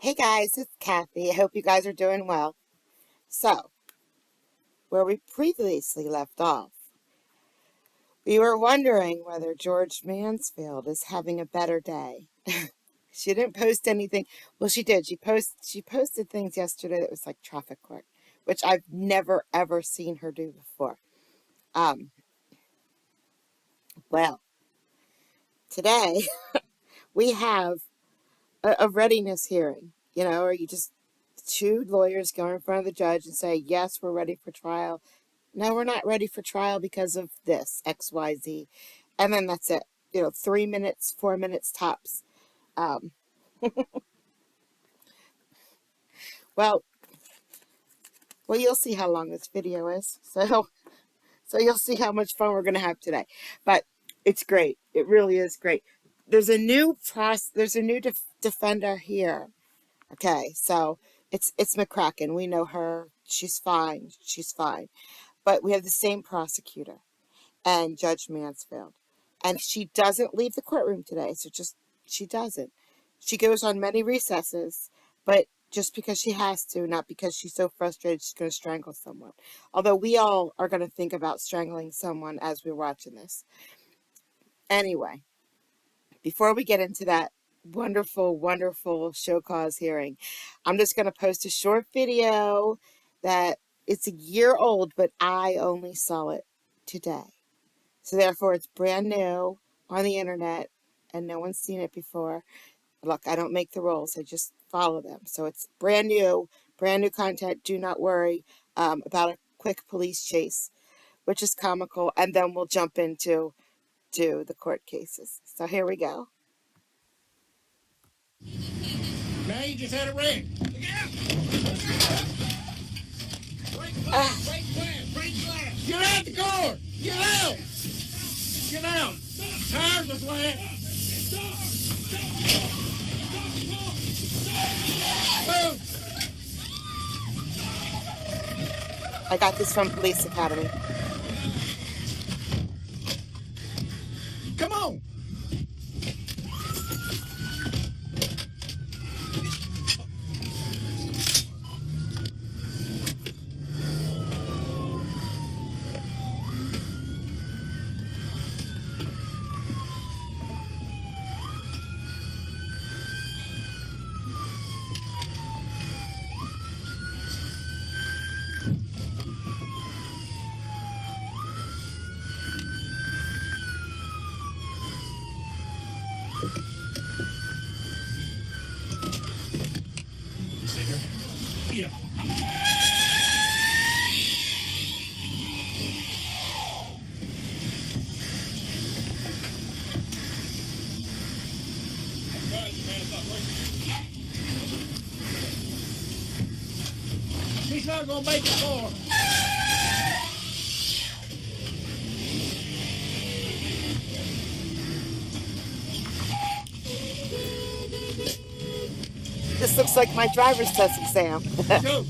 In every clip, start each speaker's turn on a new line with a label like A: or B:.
A: Hey guys, it's Kathy. I hope you guys are doing well. So, where we previously left off, we were wondering whether George Mansfield is having a better day. She didn't post anything. Well, she did. She posted things yesterday that was like traffic court, which I've never ever seen her do before. Um, well, today we have a readiness hearing, or you just two lawyers go in front of the judge and say, yes, we're ready for trial. No, we're not ready for trial because of this, XYZ. And then that's it. 3 minutes, 4 minutes tops. Um, well, well, you'll see how long this video is. So you'll see how much fun we're going to have today. But it's great. It really is great. There's a new defender here. Okay, so it's McCracken. We know her. She's fine. She's fine. But we have the same prosecutor and Judge Mansfield. And she doesn't leave the courtroom today. She doesn't. She goes on many recesses, but just because she has to, not because she's so frustrated she's going to strangle someone. Although we all are going to think about strangling someone as we're watching this. Anyway, before we get into that wonderful, wonderful show cause hearing, I'm just going to post a short video that it's a year old, but I only saw it today. So therefore, it's brand new on the internet, and no one's seen it before. Look, I don't make the rules. I just follow them. So it's brand new content. Do not worry about a quick police chase, which is comical. And then we'll jump into the court cases. So here we go.
B: Now you just had a wreck. Break glass. Get out the car. Get out. Get out. Tires are flat. Move.
A: I got this from Police Academy.
B: Come on. Yeah. He's not gonna make it far.
A: This looks like my driver's test exam.
B: Go.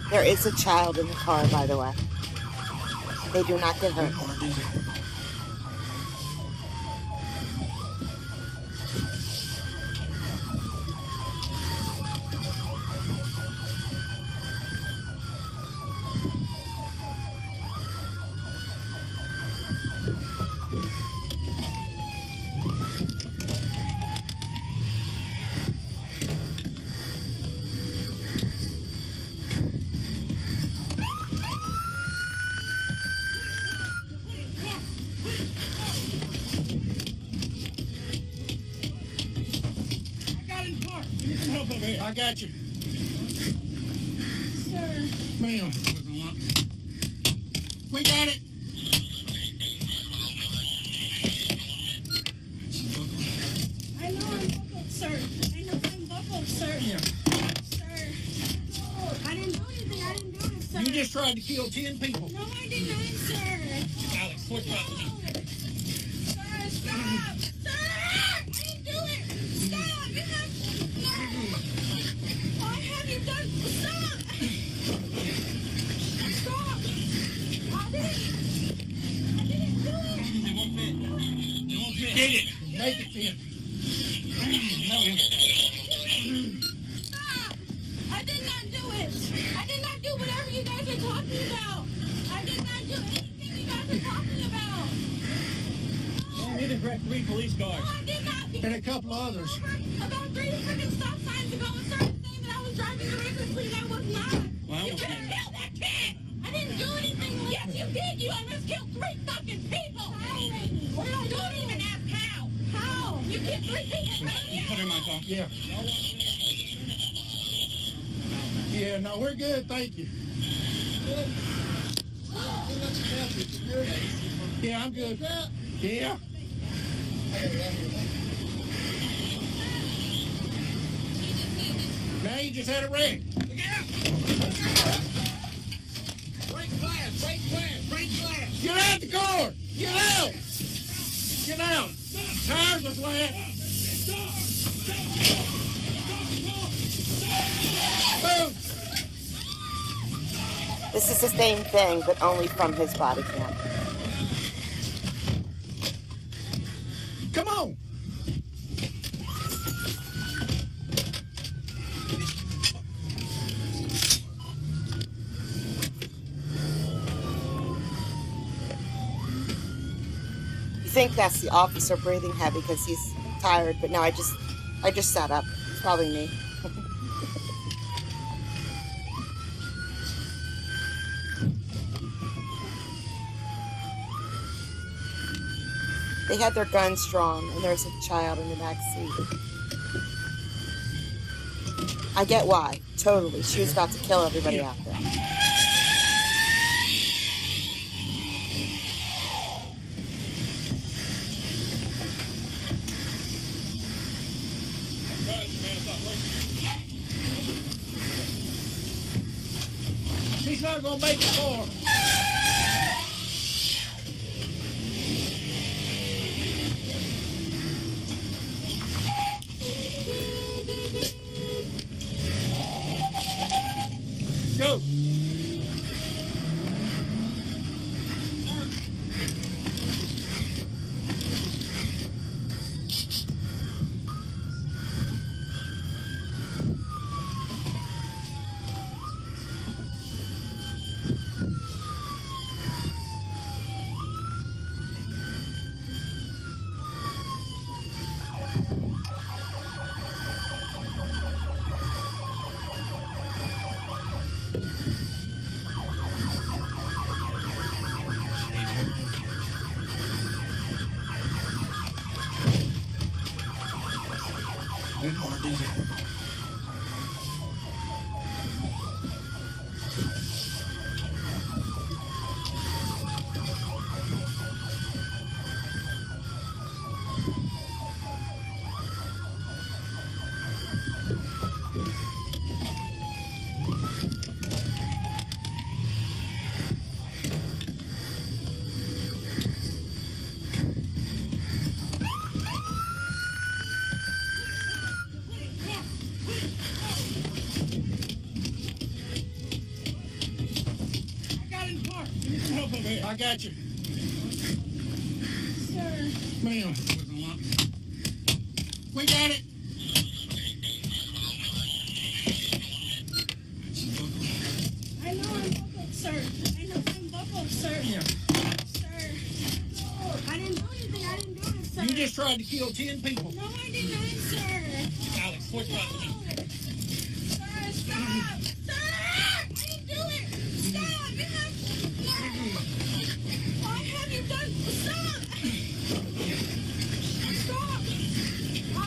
A: There is a child in the car, by the way. They do not get hurt.
B: I got you. Ma'am. We got it.
C: I know I'm buckled, sir. I know I'm buckled, sir.
B: Yeah.
C: Sir. I didn't do anything. I didn't do it, sir.
B: You just tried to kill 10 people.
C: No, I did not, sir.
B: Alex, push button.
C: Sir, stop. Sir, I didn't do it. Stop. You have... No. Why have you done... Stop. Stop. I didn't do it.
B: It won't fit. It won't fit. Get it. Make it fit.
C: Stop. I did not do it. I did not do whatever you guys are talking about. I did not do anything you guys are talking about.
B: You didn't wreck 3 police cars.
C: No, I did not.
B: And a couple others.
C: About 3 freaking stop signs ago and started saying that I was driving recklessly and I was not.
B: Well,
C: You could have killed that kid. I didn't do anything. Yes, you did. You almost killed 3 fucking people. How? What did I do? Don't even ask how. How? You killed 3 people.
B: Put her in my car. Yeah. Yeah, no, we're good. Thank you. Yeah, I'm good. Yeah. Now you just had a wreck. Break glass, break glass, break glass. Get out the car! Get out! Get out! Tires are flat. Move!
A: This is the same thing, but only from his body cam.
B: Come on!
A: You think that's the officer breathing heavy because he's tired, but no, I just sat up. It's probably me. They had their guns drawn, and there's a child in the back seat. I get why. Totally. She was about to kill everybody out there.
B: She's not gonna make it far. Go. I got you.
C: Sir.
B: Ma'am. We got it.
C: I know I'm buckled, sir. I know I'm buckled, sir.
B: Yeah.
C: Sir. I didn't do anything. I didn't do it, sir.
B: You just tried to kill 10 people.
C: No, I did not, sir.
B: Alex, push button.
C: Sir, stop. Sir, I didn't do it. Stop. You have... No. Why have you done... Stop. Stop. I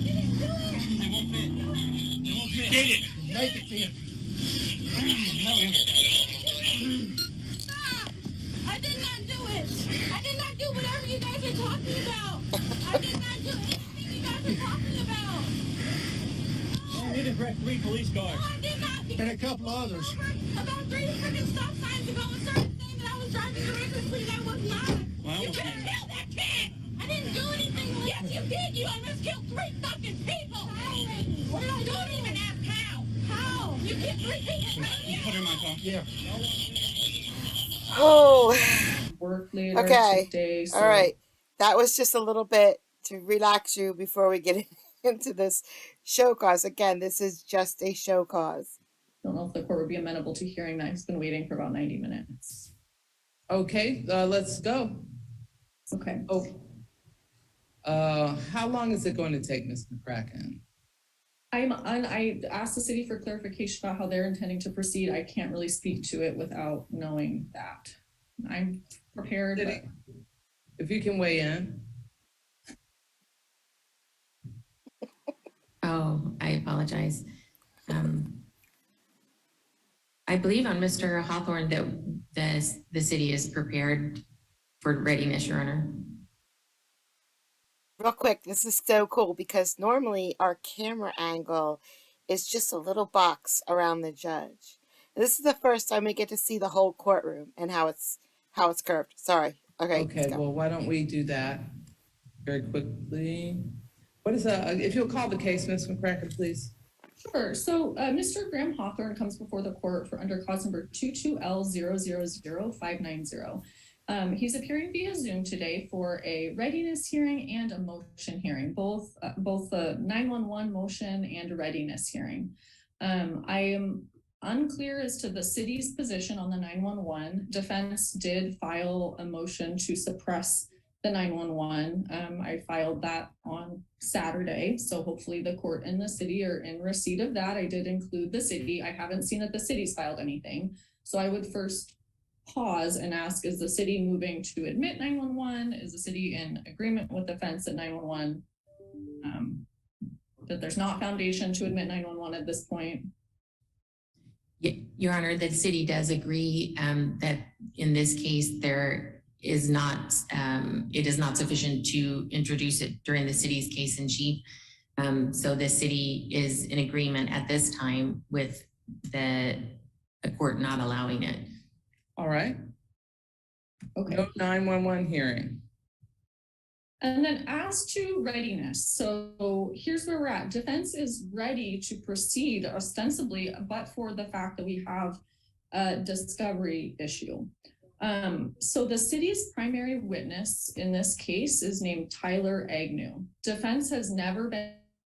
C: didn't do it.
B: It won't fit. It won't fit. Get it. Make it fit.
C: Stop! I did not do it. I did not do whatever you guys are talking about. I did not do anything you guys are talking about.
B: You need to direct 3 police cars.
C: No, I did not.
B: And a couple others.
C: About 3 freaking stop signs ago and started saying that I was driving directly speed. I was not.
B: Well,
C: You could have killed that kid. I didn't do anything. Yes, you did. You almost killed 3 fucking people. What did I do? Don't even ask how. How? You killed 3 people.
B: Put her in my car. Yeah.
A: Oh,
D: Work later
A: okay.
D: today. So
A: All right. That was just a little bit to relax you before we get into this show cause. Again, this is just a show cause.
D: I don't know if the court would be amenable to hearing that. He's been waiting for about 90 minutes.
E: Okay, let's go.
D: Okay.
E: Oh, how long is it going to take, Ms. McCracken?
D: I asked the city for clarification about how they're intending to proceed. I can't really speak to it without knowing that. I'm prepared.
E: City, if you can weigh in.
F: Oh, I apologize. I believe on Mr. Hawthorne that the city is prepared for readiness, Your Honor.
A: Real quick, this is so cool because normally our camera angle is just a little box around the judge. And this is the first time we get to see the whole courtroom and how it's curved. Sorry. Okay.
E: Okay, well, why don't we do that very quickly? What is if you'll call the case, Ms. McCracken, please.
D: Sure. So Mr. Graham Hawthorne comes before the court for under cause number 22L000590. He's appearing via Zoom today for a readiness hearing and a motion hearing, both the 911 motion and a readiness hearing. I am unclear as to the city's position on the 911. Defense did file a motion to suppress the 911. I filed that on Saturday, so hopefully the court and the city are in receipt of that. I did include the city. I haven't seen that the city's filed anything, so I would first pause and ask, is the city moving to admit 911? Is the city in agreement with defense at 911? That there's not foundation to admit 911 at this point?
F: Your Honor, the city does agree that in this case it is not sufficient to introduce it during the city's case in chief. So the city is in agreement at this time with the court not allowing it.
E: All right.
D: Okay.
E: No 911 hearing.
D: And then as to readiness, so here's where we're at. Defense is ready to proceed ostensibly, but for the fact that we have a discovery issue. So the city's primary witness in this case is named Tyler Agnew. Defense has never been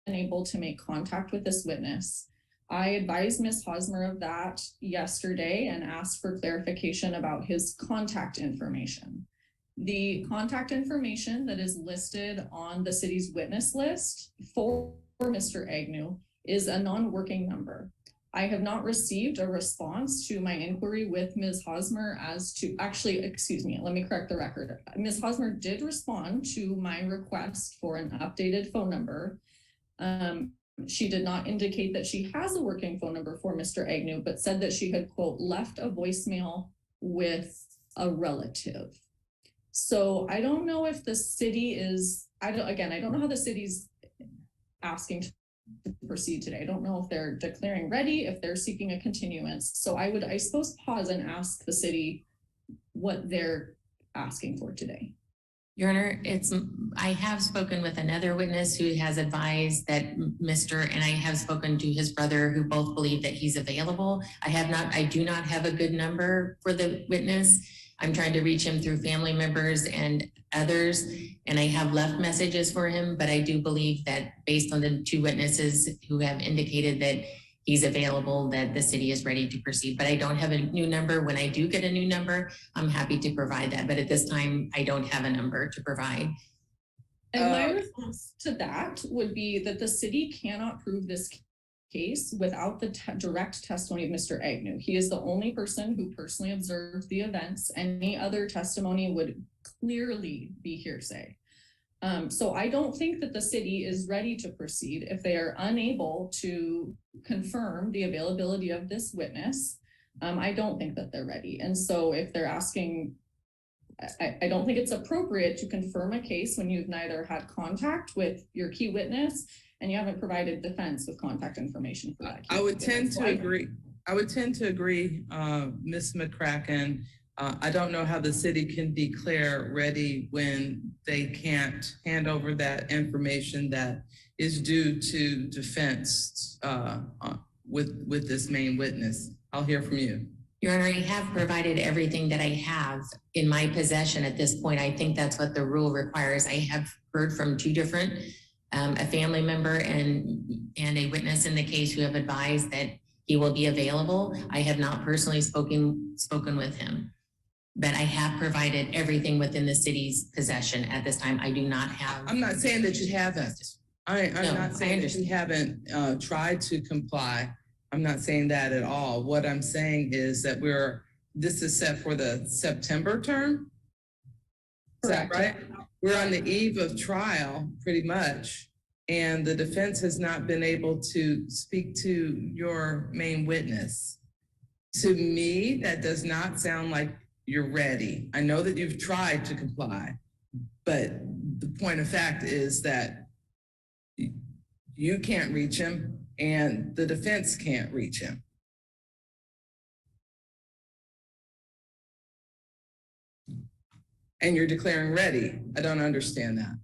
D: able to make contact with this witness. I advised Ms. Hosmer of that yesterday and asked for clarification about his contact information. The contact information that is listed on the city's witness list for Mr. Agnew is a non-working number. I have not received a response to my inquiry with Ms. Hosmer as to, actually, excuse me, let me correct the record. Ms. Hosmer did respond to my request for an updated phone number. She did not indicate that she has a working phone number for Mr. Agnew, but said that she had, quote, left a voicemail with a relative. So I don't know if the city is, I don't know how the city's asking to proceed today. I don't know if they're declaring ready, if they're seeking a continuance. So I would, I suppose, pause and ask the city what they're asking for today.
F: Your Honor, I have spoken with another witness who has advised that and I have spoken to his brother who both believe that he's available. I do not have a good number for the witness. I'm trying to reach him through family members and others, and I have left messages for him, but I do believe that based on the two witnesses who have indicated that he's available, that the city is ready to proceed. But I don't have a new number. When I do get a new number, I'm happy to provide that. But at this time, I don't have a number to provide.
D: And my response to that would be that the city cannot prove this case without the direct testimony of Mr. Agnew. He is the only person who personally observed the events. Any other testimony would clearly be hearsay. So I don't think that the city is ready to proceed if they are unable to confirm the availability of this witness. I don't think that they're ready. And so if they're asking, I don't think it's appropriate to confirm a case when you've neither had contact with your key witness and you haven't provided defense with contact information for that.
E: I would tend to agree. I would tend to agree, Ms. McCracken. I don't know how the city can declare ready when they can't hand over that information that is due to defense with this main witness. I'll hear from you.
F: Your Honor, I have provided everything that I have in my possession at this point. I think that's what the rule requires. I have heard from two different, a family member and a witness in the case who have advised that he will be available. I have not personally spoken with him, but I have provided everything within the city's possession at this time. I do not have.
E: I'm not saying that you haven't. I'm not saying that you haven't tried to comply. I'm not saying that at all. What I'm saying is that this is set for the September term. Is that right? We're on the eve of trial pretty much, and the defense has not been able to speak to your main witness. To me, that does not sound like you're ready. I know that you've tried to comply, but the point of fact is that you can't reach him and the defense can't reach him. And you're declaring ready. I don't understand that.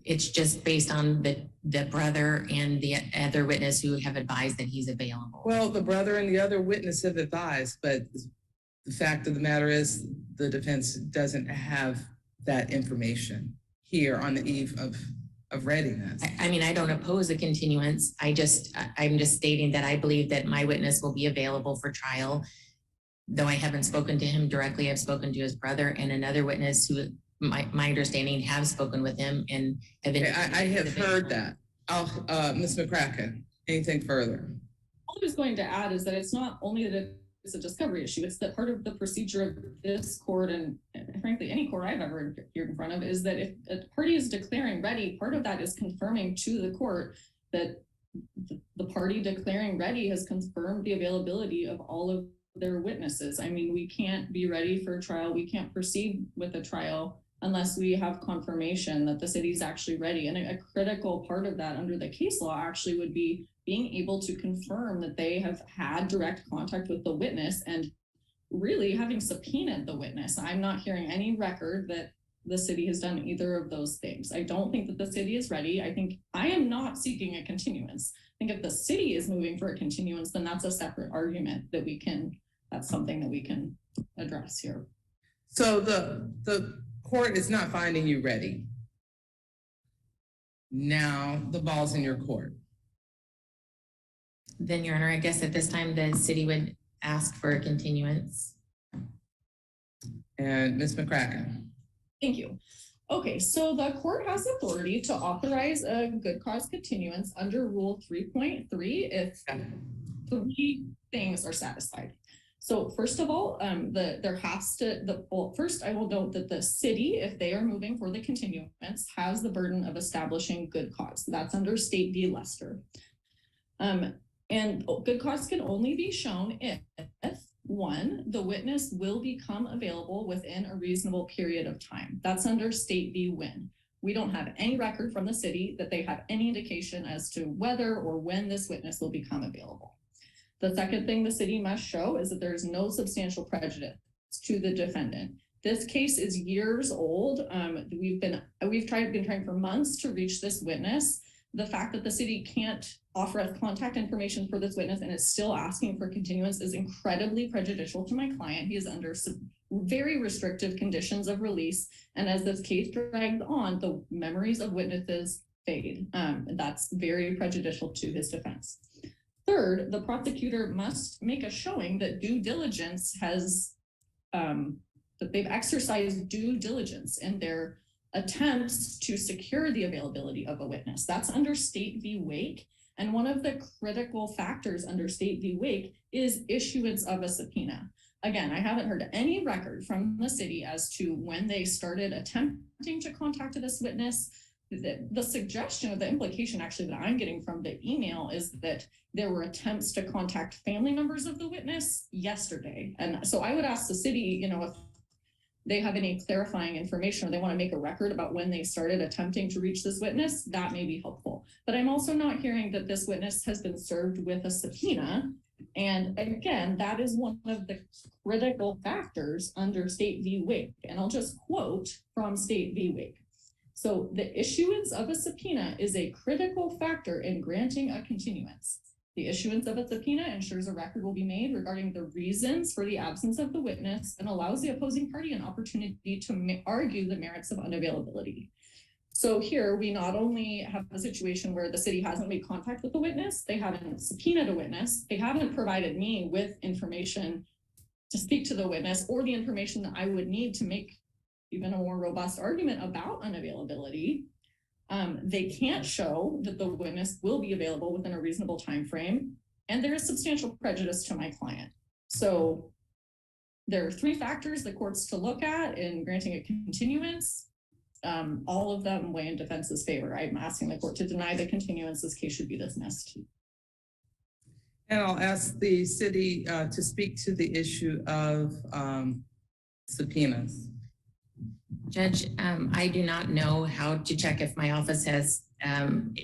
F: It's just based on the brother and the other witness who have advised that he's available.
E: Well, the brother and the other witness have advised, but the fact of the matter is the defense doesn't have that information here on the eve of readiness.
F: I mean, I don't oppose a continuance. I'm just stating that I believe that my witness will be available for trial. Though I haven't spoken to him directly, I've spoken to his brother and another witness who, my understanding, have spoken with him and have been.
E: Okay, I have heard that. Ms. McCracken, anything further?
D: All I was going to add is that it's not only that it's a discovery issue, it's that part of the procedure of this court and frankly any court I've ever appeared in front of is that if a party is declaring ready, part of that is confirming to the court that the party declaring ready has confirmed the availability of all of their witnesses. I mean, we can't be ready for a trial. We can't proceed with a trial unless we have confirmation that the city's actually ready. And a critical part of that under the case law actually would be being able to confirm that they have had direct contact with the witness and really having subpoenaed the witness. I'm not hearing any record that the city has done either of those things. I don't think that the city is ready. I am not seeking a continuance. I think if the city is moving for a continuance, then that's a separate argument that's something that we can address here.
E: So the court is not finding you ready. Now the ball's in your court.
F: Then, Your Honor, I guess at this time the city would ask for a continuance.
E: And Ms. McCracken.
D: Thank you. Okay, so the court has authority to authorize a good cause continuance under Rule 3.3 if three things are satisfied. So first of all, first I will note that the city, if they are moving for the continuance, has the burden of establishing good cause. That's under State v. Lester. And good cause can only be shown if, one, the witness will become available within a reasonable period of time. That's under State v. Wynn. We don't have any record from the city that they have any indication as to whether or when this witness will become available. The second thing the city must show is that there is no substantial prejudice to the defendant. This case is years old. We've been trying for months to reach this witness. The fact that the city can't offer us contact information for this witness and is still asking for continuance is incredibly prejudicial to my client. He is under some very restrictive conditions of release. And as this case drags on, the memories of witnesses fade. That's very prejudicial to his defense. Third, the prosecutor must make a showing that due diligence that they've exercised due diligence in their attempts to secure the availability of a witness. That's under State v. Wake. And one of the critical factors under State v. Wake is issuance of a subpoena. Again, I haven't heard any record from the city as to when they started attempting to contact this witness. The suggestion or the implication actually that I'm getting from the email is that there were attempts to contact family members of the witness yesterday. And so I would ask the city, you know, if they have any clarifying information or they want to make a record about when they started attempting to reach this witness, that may be helpful. But I'm also not hearing that this witness has been served with a subpoena. And again, that is one of the critical factors under State v. Wake. And I'll just quote from State v. Wake. So the issuance of a subpoena is a critical factor in granting a continuance. The issuance of a subpoena ensures a record will be made regarding the reasons for the absence of the witness and allows the opposing party an opportunity to argue the merits of unavailability. So here we not only have a situation where the city hasn't made contact with the witness, they haven't subpoenaed a witness, they haven't provided me with information to speak to the witness or the information that I would need to make even a more robust argument about unavailability. They can't show that the witness will be available within a reasonable time frame, and there is substantial prejudice to my client. So there are three factors the court's to look at in granting a continuance. All of them weigh in defense's favor. I'm asking the court to deny the continuance. This case should be dismissed.
E: And I'll ask the city to speak to the issue of subpoenas.
F: Judge, I do not know how to check if my office has the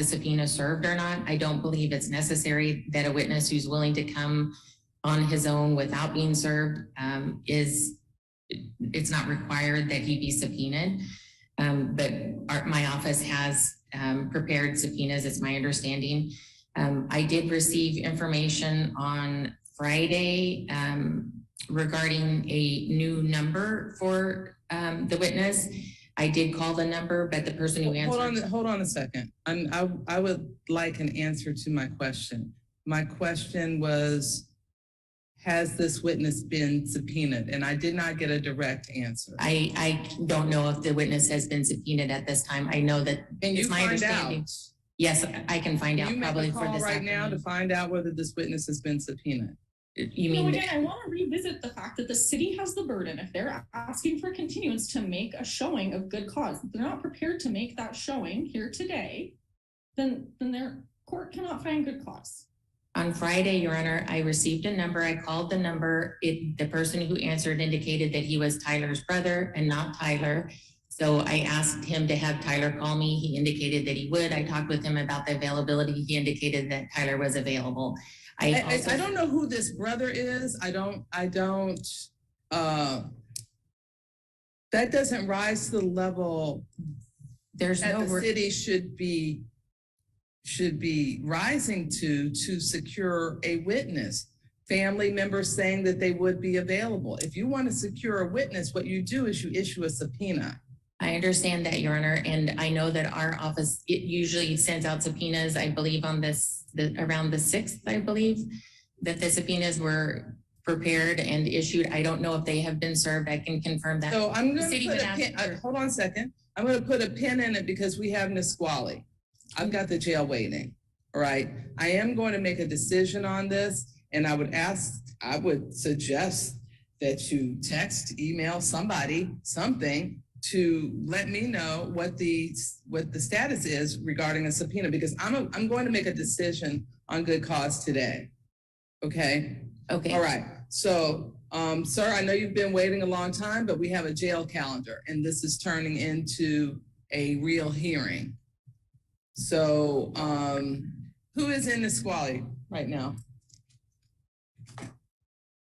F: subpoena served or not. I don't believe it's necessary that a witness who's willing to come on his own without being served it's not required that he be subpoenaed. But my office has prepared subpoenas, it's my understanding. I did receive information on Friday regarding a new number for the witness. I did call the number, but the person who answered—
E: Hold on a second. I would like an answer to my question. My question was, has this witness been subpoenaed? And I did not get a direct answer.
F: I don't know if the witness has been subpoenaed at this time. I know that it's my understanding. Yes, I can find out probably for this
E: right now to find out whether this witness has been subpoenaed.
D: You mean, again, I want to revisit the fact that the city has the burden, if they're asking for continuance, to make a showing of good cause. If they're not prepared to make that showing here today, then their court cannot find good cause.
F: On Friday, Your Honor, I received a number. I called the number. The person who answered indicated that he was Tyler's brother and not Tyler. So I asked him to have Tyler call me. He indicated that he would. I talked with him about the availability. He indicated that Tyler was available.
E: I don't know who this brother is. That doesn't rise to the level
F: there's
E: that
F: no
E: the city should be rising to secure a witness. Family members saying that they would be available. If you want to secure a witness, what you do is you issue a subpoena.
F: I understand that, Your Honor, and I know that our office, it usually sends out subpoenas, I believe around the 6th, I believe, that the subpoenas were prepared and issued. I don't know if they have been served. I can confirm that.
E: So I'm going to put a pin, hold on a second. I'm going to put a pin in it because we have Nisqually. I've got the jail waiting, all right? I am going to make a decision on this, and I would suggest that you text, email somebody, something, to let me know what the status is regarding a subpoena, because I'm going to make a decision on good cause today. Okay.
F: Okay.
E: All right. So, sir, I know you've been waiting a long time, but we have a jail calendar, and this is turning into a real hearing. So, who is in Nisqually right now?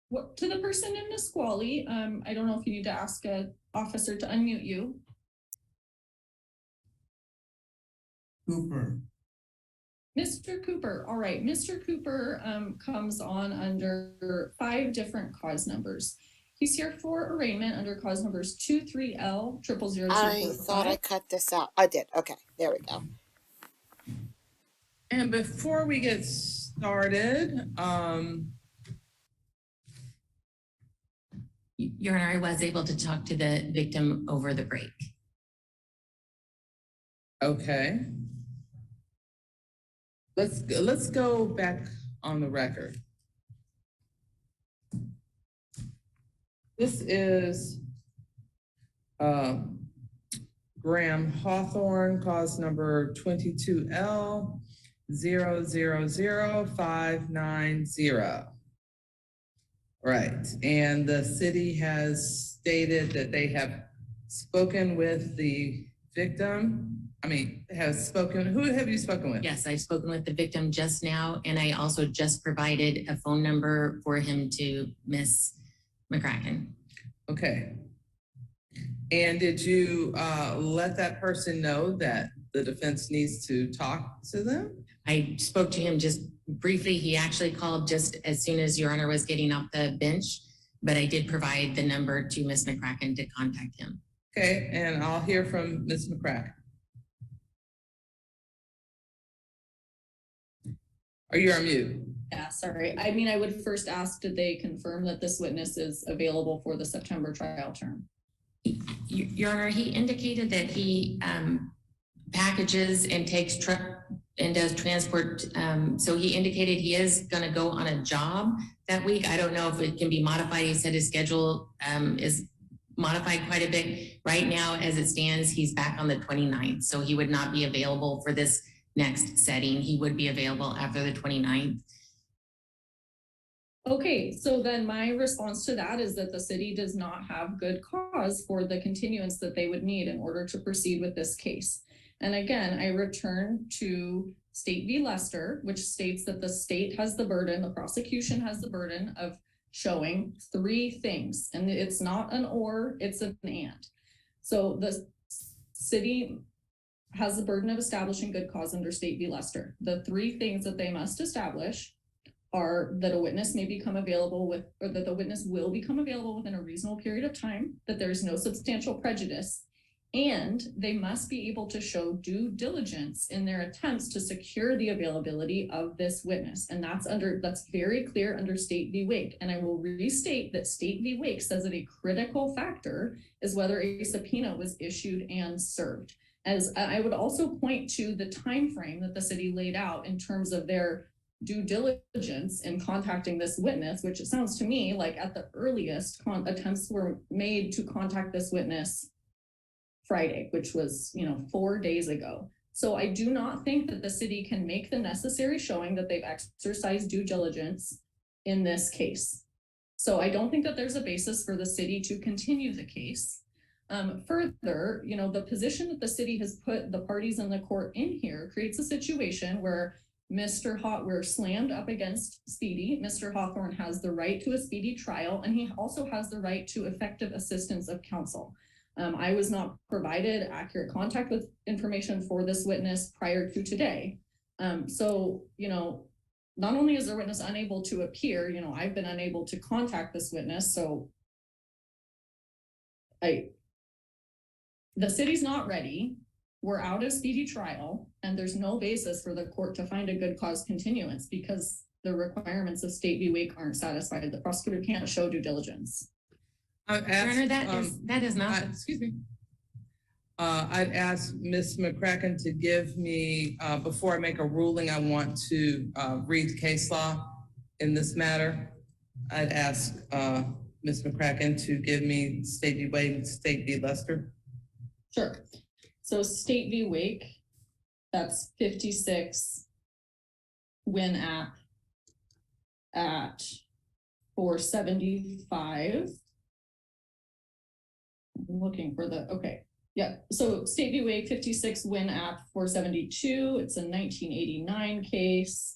D: What, to the person in Nisqually, I don't know if you need to ask an officer to unmute you.
G: Cooper.
D: Mr. Cooper, all right. Mr. Cooper comes on under 5 different cause numbers. He's here for arraignment under cause numbers 23L 000.
A: I thought I cut this out. I did. Okay, there we go.
E: And before we get started,
F: Your Honor, I was able to talk to the victim over the break.
E: okay. let's go back on the record. This is Graham Hawthorne, cause number 22L000590. Right, and the city has stated that they have spoken with the victim. Who have you spoken with?
F: Yes, I've spoken with the victim just now, and I also just provided a phone number for him to Miss McCracken.
E: Okay. And did you let that person know that the defense needs to talk to them?
F: I spoke to him just briefly. He actually called just as soon as Your Honor was getting off the bench, but I did provide the number to Miss McCracken to contact him.
E: Okay, and I'll hear from Miss McCracken. Are you on mute?
D: Yeah, sorry. I mean, I would first ask, did they confirm that this witness is available for the September trial term?
F: Your Honor, he indicated that he packages and takes truck and does transport. So he indicated he is going to go on a job that week. I don't know if it can be modified. He said his schedule is modified quite a bit. Right now, as it stands, he's back on the 29th. So he would not be available for this next setting. He would be available after the 29th.
D: Okay, so then my response to that is that the city does not have good cause for the continuance that they would need in order to proceed with this case. And again, I return to State v. Lester, which states that the state has the burden, the prosecution has the burden of showing three things. And it's not an or, it's an and. So the city has the burden of establishing good cause under State v. Lester. The three things that they must establish are that a witness may become available with, or that the witness will become available within a reasonable period of time, that there's no substantial prejudice, and they must be able to show due diligence in their attempts to secure the availability of this witness. And that's very clear under State v. Wake. And I will restate that State v. Wake says that a critical factor is whether a subpoena was issued and served. As I would also point to the time frame that the city laid out in terms of their due diligence in contacting this witness, which it sounds to me like at the earliest attempts were made to contact this witness Friday, which was 4 days ago. So I do not think that the city can make the necessary showing that they've exercised due diligence in this case. So I don't think that there's a basis for the city to continue the case. Further, the position that the city has put the parties in the court in here creates a situation where we're slammed up against Speedy. Mr. Hawthorne has the right to a speedy trial, and he also has the right to effective assistance of counsel. I was not provided accurate contact with information for this witness prior to today. So, not only is the witness unable to appear, I've been unable to contact this witness. So the city's not ready. We're out of speedy trial, and there's no basis for the court to find a good cause continuance because the requirements of State v. Wake aren't satisfied. The prosecutor can't show due diligence.
F: Your Honor, that is not.
E: Excuse me. I'd ask Ms. McCracken to give me, before I make a ruling, I want to read the case law in this matter. I'd ask Ms. McCracken to give me State v. Wake and State v. Lester.
D: Sure. So State v. Wake, that's 56 Win app at 475. I'm looking for okay. Yeah, so State v. Wake, 56 Win app 472. It's a 1989 case.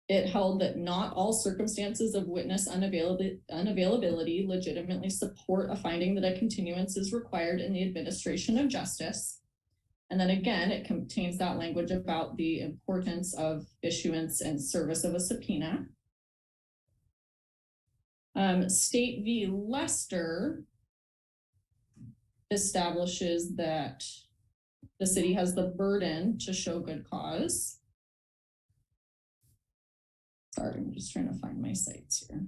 D: It held that not all circumstances of witness unavailability legitimately support a finding that a continuance is required in the administration of justice. And then again, it contains that language about the importance of issuance and service of a subpoena. State v. Lester establishes that the city has the burden to show good cause. Sorry, I'm just trying to find my sites here.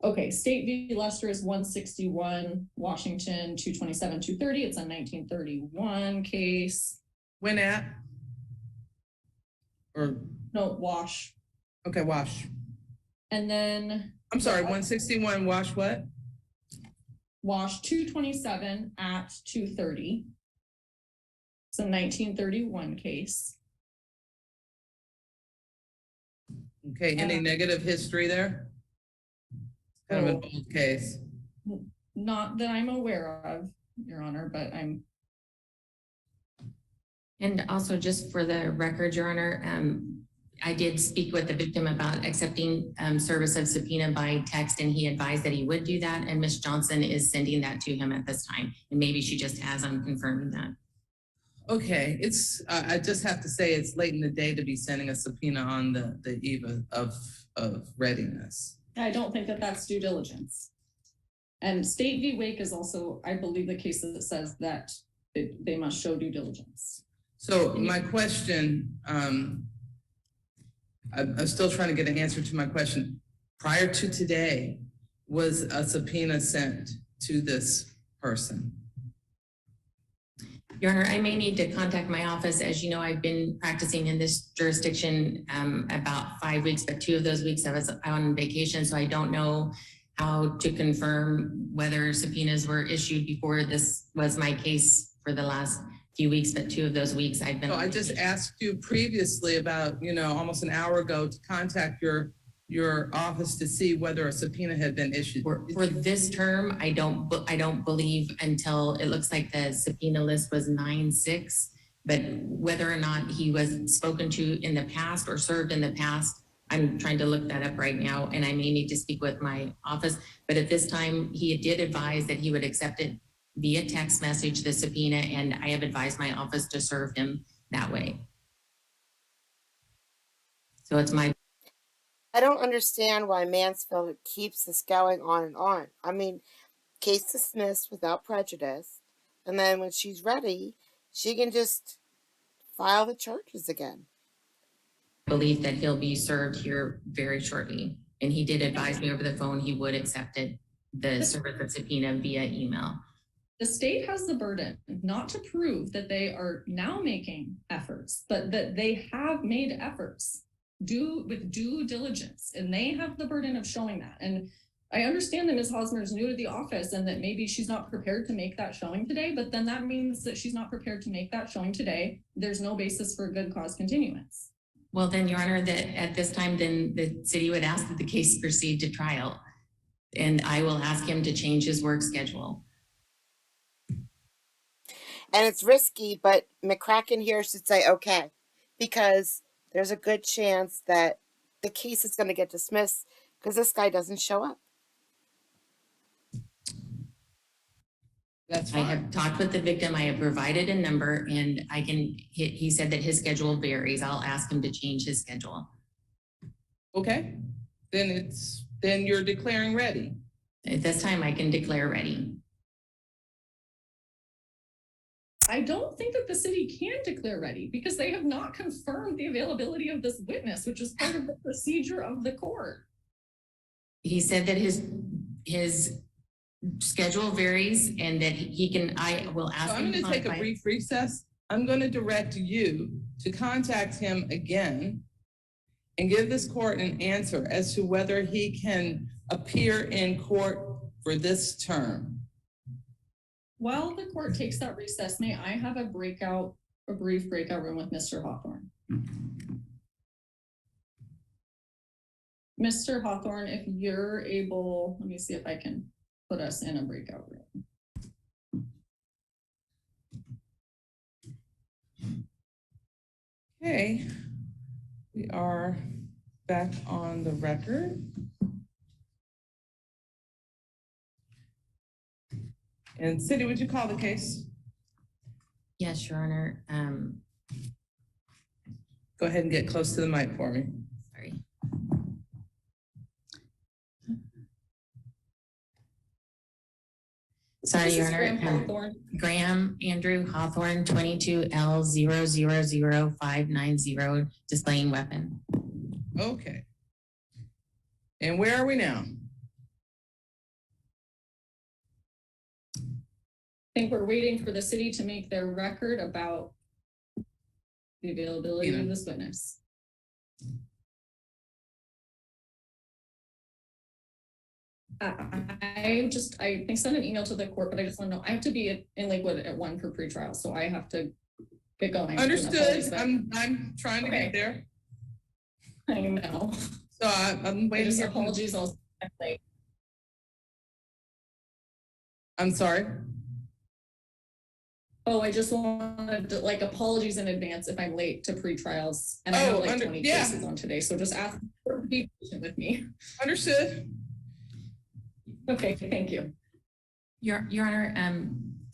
D: Okay, State v. Lester is 161, Washington 227, 230. It's a 1931 case.
E: When at? Or
D: No, Wash.
E: okay, Wash.
D: And then
E: I'm sorry, 161 Wash what?
D: Wash 227 at 230. It's a 1931 case.
E: Okay, any negative history there? Kind of an old case.
D: Not that I'm aware of, Your Honor, but I'm.
F: And also just for the record, Your Honor, I did speak with the victim about accepting service of subpoena by text, and he advised that he would do that. And Ms. Johnson is sending that to him at this time. And maybe she just has, I'm confirming that.
E: Okay, it's, I just have to say it's late in the day to be sending a subpoena on the eve of readiness.
D: I don't think that that's due diligence. And State v. Wake is also, I believe, the case that says that they must show due diligence.
E: So my question, I'm still trying to get an answer to my question. Prior to today, was a subpoena sent to this person?
F: Your Honor, I may need to contact my office. As you know, I've been practicing in this jurisdiction about 5 weeks, but 2 of those weeks I was on vacation, so I don't know how to confirm whether subpoenas were issued before this was my case for the last few weeks, but 2 of those weeks I've been.
E: So I just asked you previously about, almost an hour ago to contact your office to see whether a subpoena had been issued.
F: For this term, I don't believe until it looks like the subpoena list was 9/6, but whether or not he was spoken to in the past or served in the past, I'm trying to look that up right now, and I may need to speak with my office. But at this time, he did advise that he would accept it via text message, the subpoena, and I have advised my office to serve him that way. So it's my.
A: I don't understand why Mansfield keeps this going on and on. I mean, case dismissed without prejudice, and then when she's ready, she can just file the charges again.
F: Believe that he'll be served here very shortly, and he did advise me over the phone he would accept it, the service of subpoena via email.
D: The state has the burden not to prove that they are now making efforts, but that they have made efforts with due diligence, and they have the burden of showing that. And I understand that Ms. Hosmer is new to the office and that maybe she's not prepared to make that showing today, but then that means that she's not prepared to make that showing today. There's no basis for a good cause continuance.
F: Well, then, Your Honor, that at this time, then the city would ask that the case proceed to trial, and I will ask him to change his work schedule.
A: And it's risky, but McCracken here should say, okay, because there's a good chance that the case is going to get dismissed because this guy doesn't show up.
E: That's fine.
F: I have talked with the victim. I have provided a number, and he said that his schedule varies. I'll ask him to change his schedule.
E: Okay, then you're declaring ready.
F: At this time, I can declare ready.
D: I don't think that the city can declare ready because they have not confirmed the availability of this witness, which is part of the procedure of the court.
F: He said that his schedule varies and that I will ask him.
E: I'm going to take a brief recess. I'm going to direct you to contact him again and give this court an answer as to whether he can appear in court for this term.
D: While the court takes that recess, may I have a brief breakout room with Mr. Hawthorne? Mr. Hawthorne, if you're able, let me see if I can put us in a breakout room.
E: Okay, we are back on the record. And Cindy, would you call the case?
F: Yes, Your Honor.
E: Go ahead and get close to the mic for me.
F: Sorry. Sorry, Your Honor. Graham Andrew Hawthorne, 22L000590, displaying weapon.
E: Okay. And where are we now?
D: think we're waiting for the city to make their record about the availability of this witness. I think send an email to the court, but I just want to know, I have to be in Lakewood at 1 for pretrial, so I have to get going.
E: Understood. I'm trying to get there.
D: I know.
E: So I'm waiting.
D: Just apologies.
E: I'm sorry.
D: Oh, I just wanted to, like, apologies in advance if I'm late to pre-trials, and I have like 20 cases on today, so just ask for be patient with me.
E: Understood.
D: Okay, thank you.
F: Your Honor,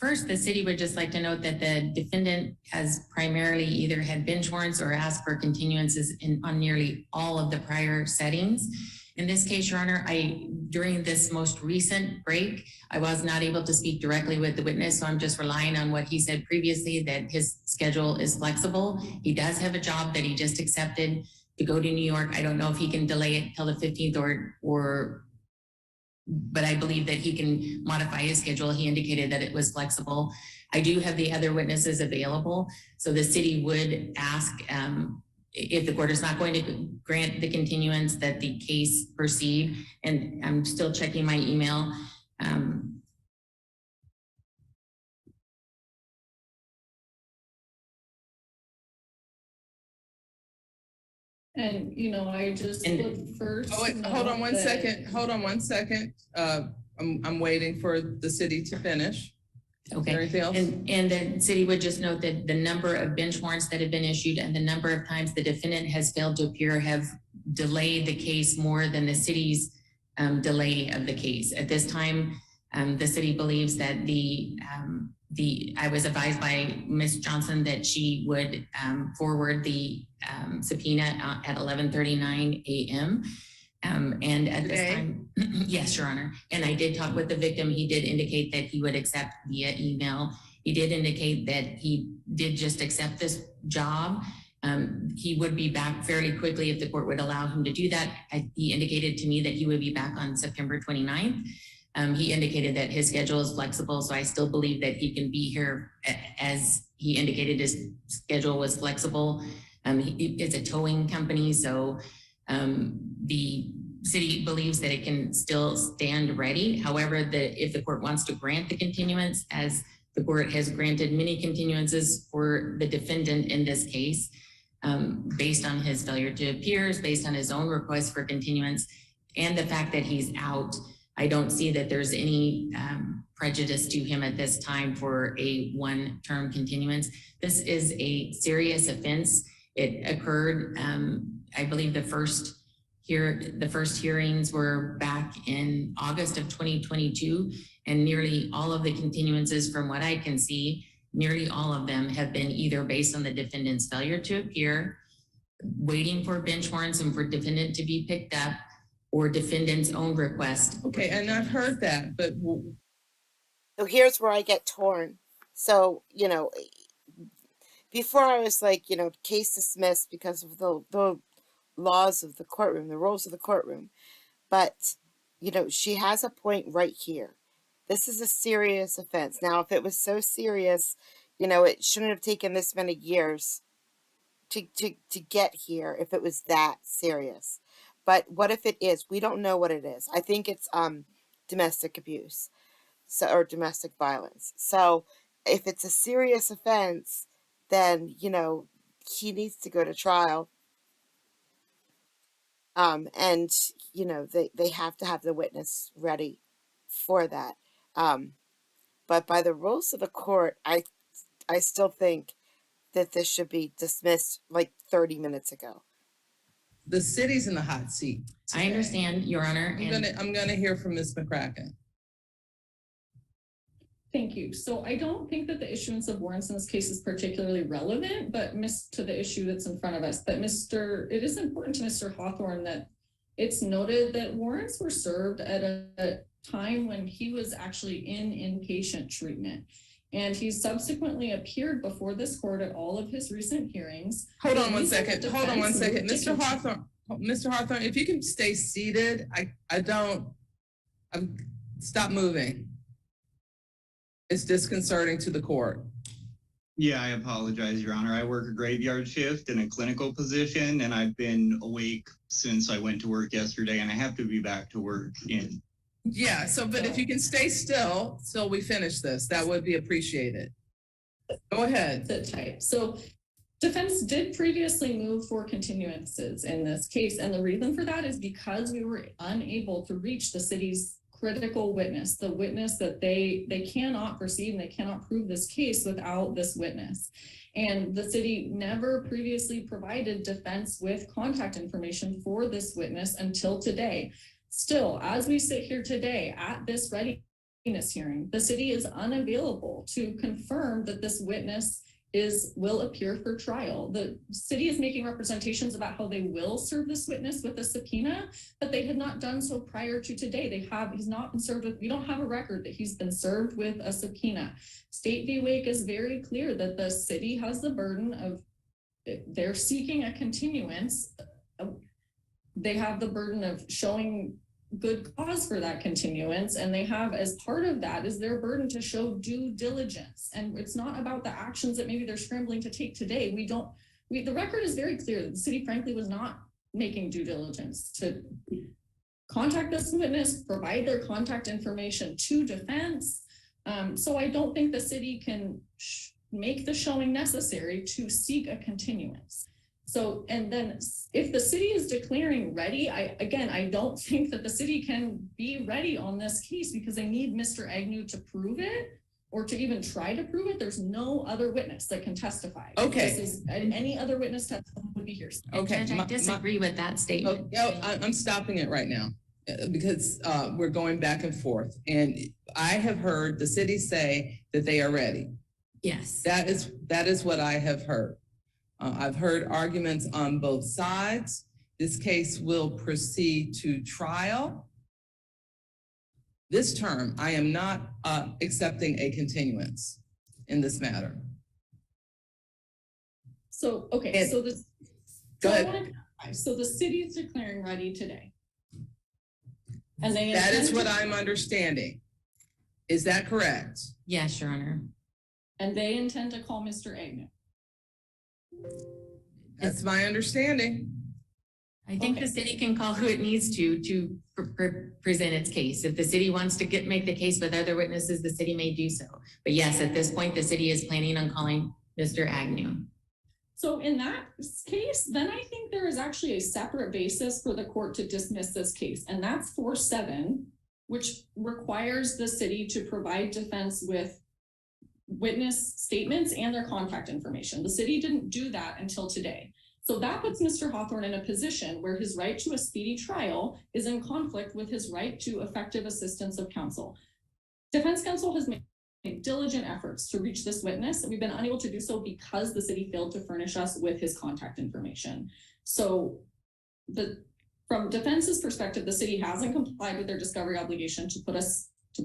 F: first, the city would just like to note that the defendant has primarily either had bench warrants or asked for continuances on nearly all of the prior settings. In this case, Your Honor, during this most recent break, I was not able to speak directly with the witness, so I'm just relying on what he said previously, that his schedule is flexible. He does have a job that he just accepted to go to New York. I don't know if he can delay it till the 15th but I believe that he can modify his schedule. He indicated that it was flexible. I do have the other witnesses available, so the city would ask if the court is not going to grant the continuance, that the case proceed. And I'm still checking my email.
D: And, you know, I just would first.
E: Oh, wait, hold on one second. Hold on one second. I'm waiting for the city to finish.
F: Okay.
E: Anything else?
F: And the city would just note that the number of bench warrants that have been issued and the number of times the defendant has failed to appear have delayed the case more than the city's delay of the case. At this time, the city believes that I was advised by Ms. Johnson that she would forward the subpoena at 11:39 a.m. And at this time, yes, Your Honor. And I did talk with the victim. He did indicate that he would accept via email. He did indicate that he did just accept this job. He would be back fairly quickly if the court would allow him to do that. He indicated to me that he would be back on September 29th. He indicated that his schedule is flexible, so I still believe that he can be here, as he indicated his schedule was flexible. It's a towing company, so the city believes that it can still stand ready. However, if the court wants to grant the continuance, as the court has granted many continuances for the defendant in this case, based on his failure to appear, based on his own request for continuance, and the fact that he's out, I don't see that there's any prejudice to him at this time for a one-term continuance. This is a serious offense. It occurred, I believe the first hearings were back in August of 2022, and nearly all of the continuances, from what I can see, nearly all of them have been either based on the defendant's failure to appear, waiting for bench warrants and for defendant to be picked up, or defendant's own request.
E: Okay, and I've heard that, but.
A: So here's where I get torn. So, you know, before I was like, you know, case dismissed because of the laws of the courtroom, the rules of the courtroom. But, you know, she has a point right here. This is a serious offense. Now, if it was so serious, you know, it shouldn't have taken this many years to get here if it was that serious. But what if it is? We don't know what it is. I think it's domestic abuse, or domestic violence. So if it's a serious offense, then, you know, he needs to go to trial. And, you know, they have to have the witness ready for that. But by the rules of the court, I still think that this should be dismissed like 30 minutes ago.
E: The city's in the hot seat today.
F: I understand, Your Honor.
E: I'm gonna hear from Ms. McCracken.
D: Thank you. So I don't think that the issuance of warrants in this case is particularly relevant, but to the issue that's in front of us. But it is important to Mr. Hawthorne that it's noted that warrants were served at a time when he was actually in inpatient treatment. And he subsequently appeared before this court at all of his recent hearings.
E: Hold on one second. Mr. Hawthorne, if you can stay seated, stop moving. It's disconcerting to the court.
G: Yeah, I apologize, Your Honor. I work a graveyard shift in a clinical position, and I've been awake since I went to work yesterday, and I have to be back to work in.
E: Yeah, so, but if you can stay still till we finish this, that would be appreciated. Go ahead.
D: Sit tight. So defense did previously move for continuances in this case. And the reason for that is because we were unable to reach the city's critical witness, the witness that they cannot proceed and they cannot prove this case without this witness. And the city never previously provided defense with contact information for this witness until today. Still, as we sit here today at this readiness hearing, the city is unavailable to confirm that this witness will appear for trial. The city is making representations about how they will serve this witness with a subpoena, but they had not done so prior to today. He's not been served with, we don't have a record that he's been served with a subpoena. State v. Wake is very clear that the city has the burden of, if they're seeking a continuance, they have the burden of showing good cause for that continuance, and they have, as part of that is their burden to show due diligence. And it's not about the actions that maybe they're scrambling to take today. The record is very clear that the city frankly was not making due diligence to contact this witness, provide their contact information to defense. So I don't think the city can make the showing necessary to seek a continuance. So, and then if the city is declaring ready, I don't think that the city can be ready on this case because they need Mr. Agnew to prove it or to even try to prove it. There's no other witness that can testify.
E: Okay.
D: Any other witness testifying would be here.
F: Okay. Judge, I disagree with that statement.
E: I'm stopping it right now because we're going back and forth. And I have heard the city say that they are ready.
F: Yes.
E: That is what I have heard. I've heard arguments on both sides. This case will proceed to trial. This term, I am not accepting a continuance in this matter.
D: So, okay, so this.
E: Go ahead.
D: So the city is declaring ready today. And
E: that is what I'm understanding. Is that correct?
F: Yes, Your Honor.
D: And they intend to call Mr. Agnew.
E: That's my understanding.
F: I think the city can call who it needs to present its case. If the city wants to make the case with other witnesses, the city may do so. But yes, at this point, the city is planning on calling Mr. Agnew.
D: So in that case, then I think there is actually a separate basis for the court to dismiss this case. And that's 4-7, which requires the city to provide defense with witness statements and their contact information. The city didn't do that until today. So that puts Mr. Hawthorne in a position where his right to a speedy trial is in conflict with his right to effective assistance of counsel. Defense counsel has made diligent efforts to reach this witness, and we've been unable to do so because the city failed to furnish us with his contact information. So from defense's perspective, the city hasn't complied with their discovery obligation to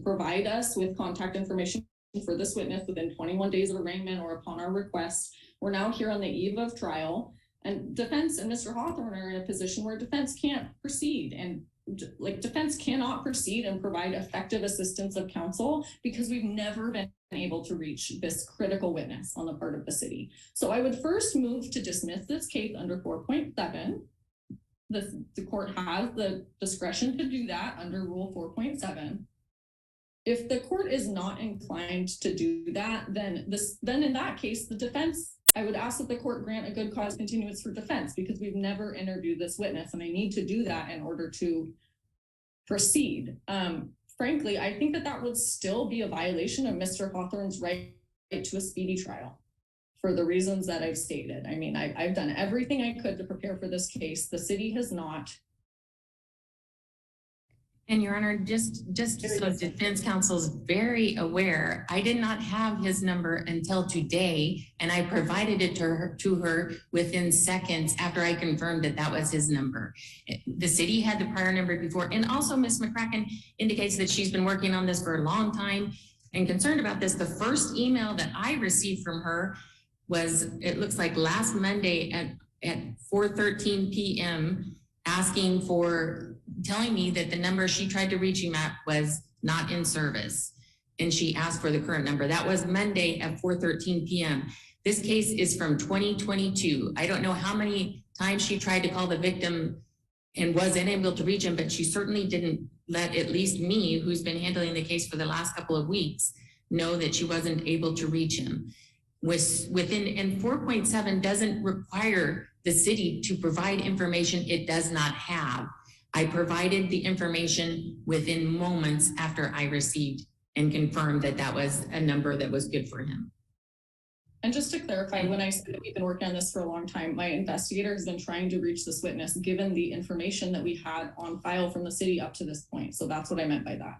D: provide us with contact information for this witness within 21 days of arraignment or upon our request. We're now here on the eve of trial, and defense and Mr. Hawthorne are in a position where defense can't proceed, and defense cannot proceed and provide effective assistance of counsel because we've never been able to reach this critical witness on the part of the city. So I would first move to dismiss this case under 4.7. The court has the discretion to do that under Rule 4.7. If the court is not inclined to do that, then in that case, the defense, I would ask that the court grant a good cause continuance for defense because we've never interviewed this witness and I need to do that in order to proceed. Frankly, I think that would still be a violation of Mr. Hawthorne's right to a speedy trial for the reasons that I've stated. I mean, I've done everything I could to prepare for this case. The city has not.
F: And Your Honor, just so defense counsel is very aware, I did not have his number until today, and I provided it to her within seconds after I confirmed that was his number. The city had the prior number before, and also Ms. McCracken indicates that she's been working on this for a long time and concerned about this. The first email that I received from her was, it looks like last Monday at 4:13 p.m. telling me that the number she tried to reach him at was not in service. and she asked for the current number. That was Monday at 4:13 p.m. This case is from 2022. I don't know how many times she tried to call the victim and was unable to reach him, but she certainly didn't let at least me, who's been handling the case for the last couple of weeks, know that she wasn't able to reach him. And 4.7 doesn't require the city to provide information it does not have. I provided the information within moments after I received and confirmed that that was a number that was good for him.
D: And just to clarify, when I said that we've been working on this for a long time, my investigator has been trying to reach this witness given the information that we had on file from the city up to this point. So that's what I meant by that.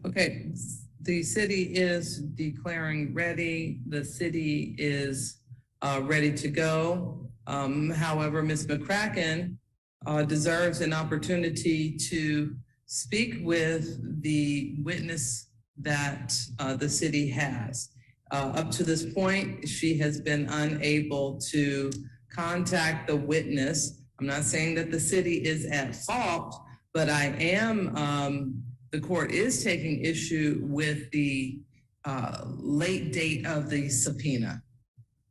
E: Okay, the city is declaring ready. The city is ready to go. However, Ms. McCracken deserves an opportunity to speak with the witness that the city has. Up to this point, she has been unable to contact the witness. I'm not saying that the city is at fault, but I am, the court is taking issue with the late date of the subpoena.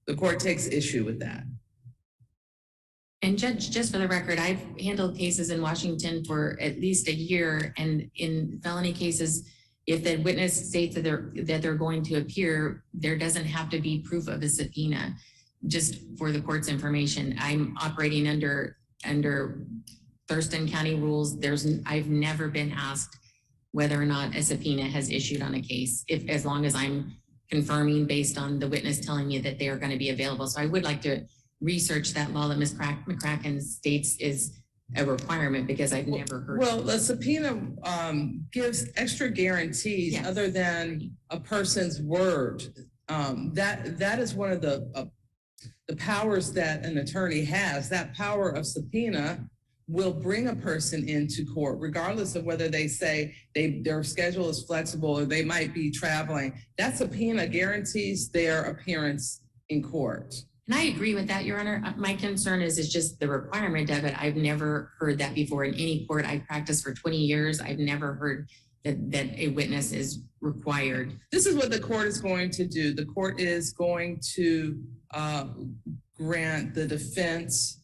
E: The court takes issue with that.
F: And Judge, just for the record, I've handled cases in Washington for at least a year, and in felony cases, if the witness states that they're going to appear, there doesn't have to be proof of a subpoena. Just for the court's information, I'm operating under Thurston County rules. I've never been asked whether or not a subpoena has issued on a case, as long as I'm confirming based on the witness telling me that they are going to be available. So I would like to research that law that Ms. McCracken states is a requirement, because I've never heard.
E: Well, the subpoena gives extra guarantees, yes, other than a person's word. That is one of the powers that an attorney has. That power of subpoena will bring a person into court, regardless of whether they say their schedule is flexible or they might be traveling. That subpoena guarantees their appearance in court.
F: And I agree with that, Your Honor. My concern is just the requirement of it. I've never heard that before in any court. I've practiced for 20 years. I've never heard that a witness is required.
E: This is what the court is going to do. The court is going to grant the defense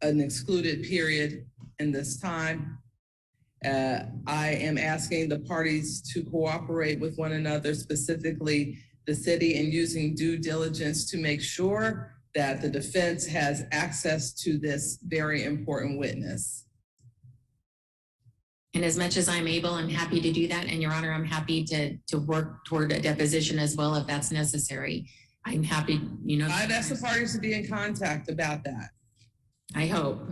E: an excluded period in this time. I am asking the parties to cooperate with one another, specifically the city, in using due diligence to make sure that the defense has access to this very important witness.
F: And as much as I'm able, I'm happy to do that. And Your Honor, I'm happy to work toward a deposition as well if that's necessary. I'm happy,
E: I'd ask the parties to be in contact about that.
F: I hope.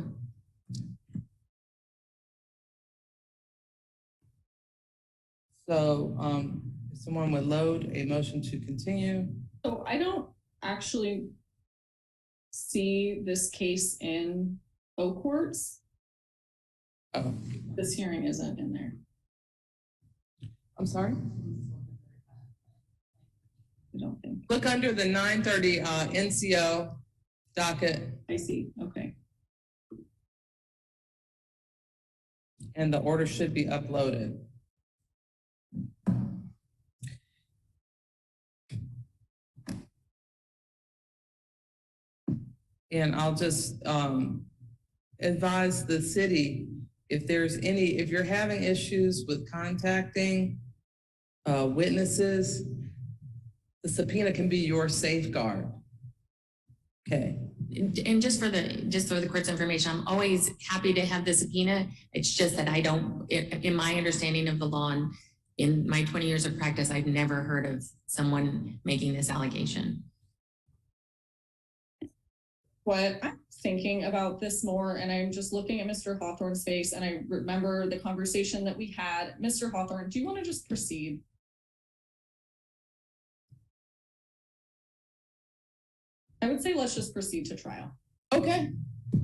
E: So, someone would load a motion to continue.
D: So I don't actually see this case in O courts.
E: Oh.
D: This hearing isn't in there.
E: I'm sorry?
D: I don't think.
E: Look under the 930 NCO docket.
D: I see, okay.
E: And the order should be uploaded. And I'll just advise the city, if you're having issues with contacting witnesses, the subpoena can be your safeguard. Okay.
F: And just for the court's information, I'm always happy to have the subpoena. It's just that in my understanding of the law and in my 20 years of practice, I've never heard of someone making this allegation.
D: What I'm thinking about this more, and I'm just looking at Mr. Hawthorne's face, and I remember the conversation that we had. Mr. Hawthorne, do you want to just proceed? I would say let's just proceed to trial.
E: Okay.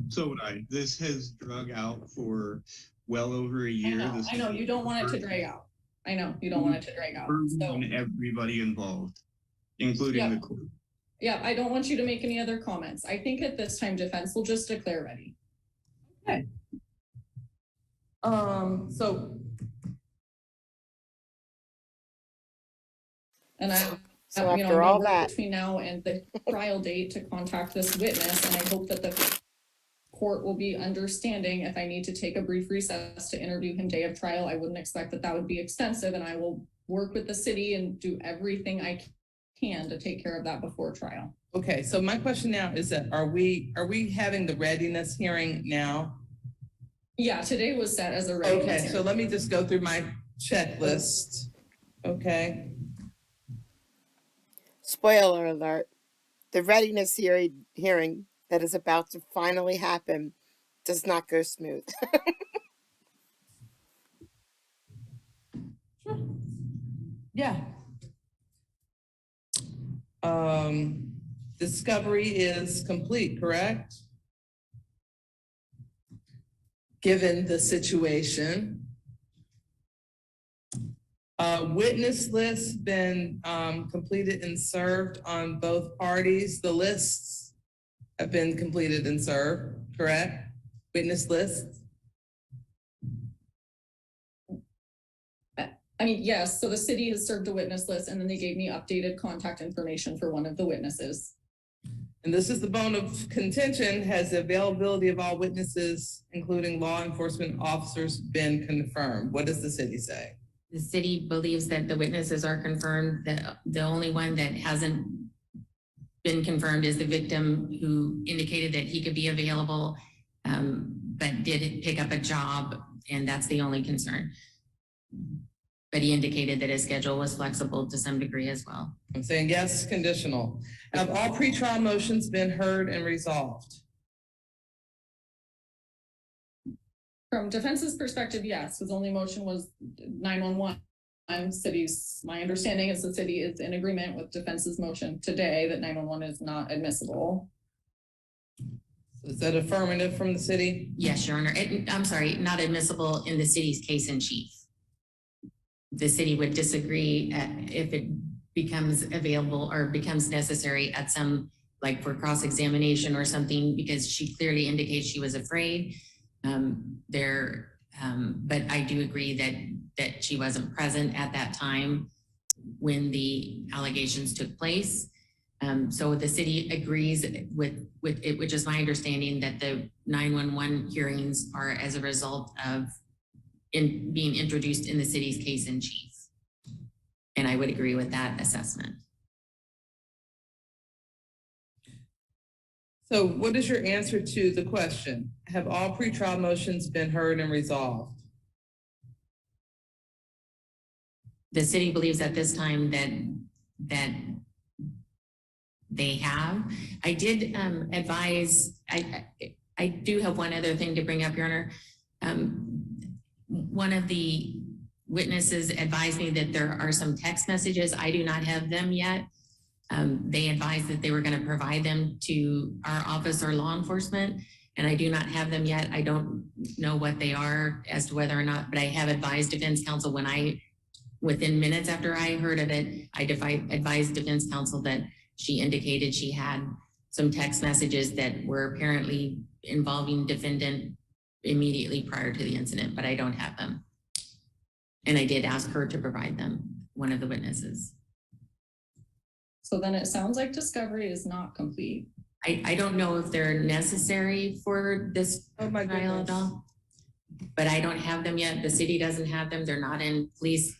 G: So would I. This has drug out for well over a year.
D: I know you don't want it to drag out. I know you don't want it to drag out.
G: So, on everybody involved, including the court.
D: Yeah, I don't want you to make any other comments. I think at this time, defense will just declare ready.
E: Okay. So
D: And I,
A: So
D: I'm
A: after
D: gonna
A: all
D: work
A: that,
D: between now and the trial date to contact this witness, and I hope that the court will be understanding if I need to take a brief recess to interview him day of trial. I wouldn't expect that that would be extensive, and I will work with the city and do everything I can to take care of that before trial.
E: okay, so my question now is that are we having the readiness hearing now?
D: Yeah, today was set as a readiness
E: Okay,
D: hearing.
E: so let me just go through my checklist. Okay.
A: spoiler alert, the readiness hearing that is about to finally happen does not go smooth.
E: Sure. Yeah. Discovery is complete, correct? Given the situation. Witness list been completed and served on both parties. The lists have been completed and served, correct? Witness lists.
D: I mean, yes, so the city has served a witness list, and then they gave me updated contact information for one of the witnesses.
E: And this is the bone of contention. Has the availability of all witnesses, including law enforcement officers, been confirmed? What does the city say?
F: The city believes that the witnesses are confirmed. The only one that hasn't been confirmed is the victim, who indicated that he could be available, but did pick up a job, and that's the only concern. But he indicated that his schedule was flexible to some degree as well.
E: I'm saying yes, conditional. Have all pretrial motions been heard and resolved?
D: From defense's perspective, yes, his only motion was 911. My understanding is the city is in agreement with defense's motion today that 911 is not admissible.
E: Is that affirmative from the city?
F: Yes, Your Honor. I'm sorry, not admissible in the city's case in chief. The city would disagree if it becomes available or becomes necessary at some, like for cross-examination or something, because she clearly indicates she was afraid. But I do agree that she wasn't present at that time when the allegations took place. So the city agrees with it, which is my understanding, that the 911 hearings are as a result of being introduced in the city's case in chief. And I would agree with that assessment.
E: So what is your answer to the question? Have all pretrial motions been heard and resolved?
F: The city believes at this time that they have. I did advise, I do have one other thing to bring up, Your Honor. One of the witnesses advised me that there are some text messages. I do not have them yet. They advised that they were going to provide them to our office or law enforcement, and I do not have them yet. I don't know what they are as to whether or not, but I have advised defense counsel within minutes after I heard of it, I advised defense counsel that she indicated she had some text messages that were apparently involving defendant immediately prior to the incident, but I don't have them. And I did ask her to provide them, one of the witnesses.
D: So then it sounds like discovery is not complete.
F: I don't know if they're necessary for this trial at all, but I don't have them yet. The city doesn't have them. They're not in police.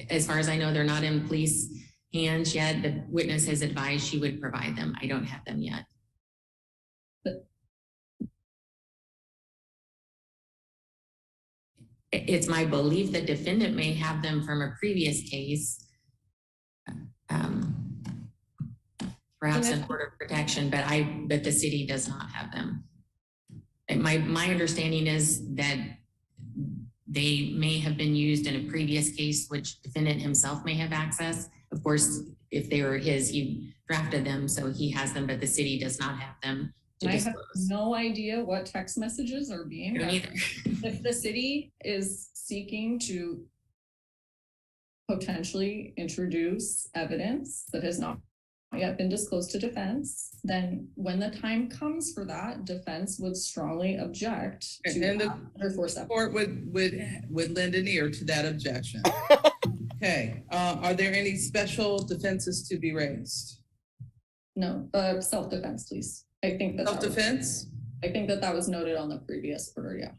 F: As far as I know, they're not in police hands yet. The witness has advised she would provide them. I don't have them yet. It's my belief that defendant may have them from a previous case, perhaps in order of protection, but the city does not have them. And my understanding is that they may have been used in a previous case, which defendant himself may have access. Of course, if they were his, he drafted them, so he has them, but the city does not have them.
D: I have no idea what text messages are being referenced. If the city is seeking to potentially introduce evidence that has not yet been disclosed to defense, then when the time comes for that, defense would strongly object to
E: And the court would lend an ear to that objection. Okay, are there any special defenses to be raised?
D: No, self-defense, please. I think that
E: Self-defense?
D: I think that was noted on the previous order, yeah.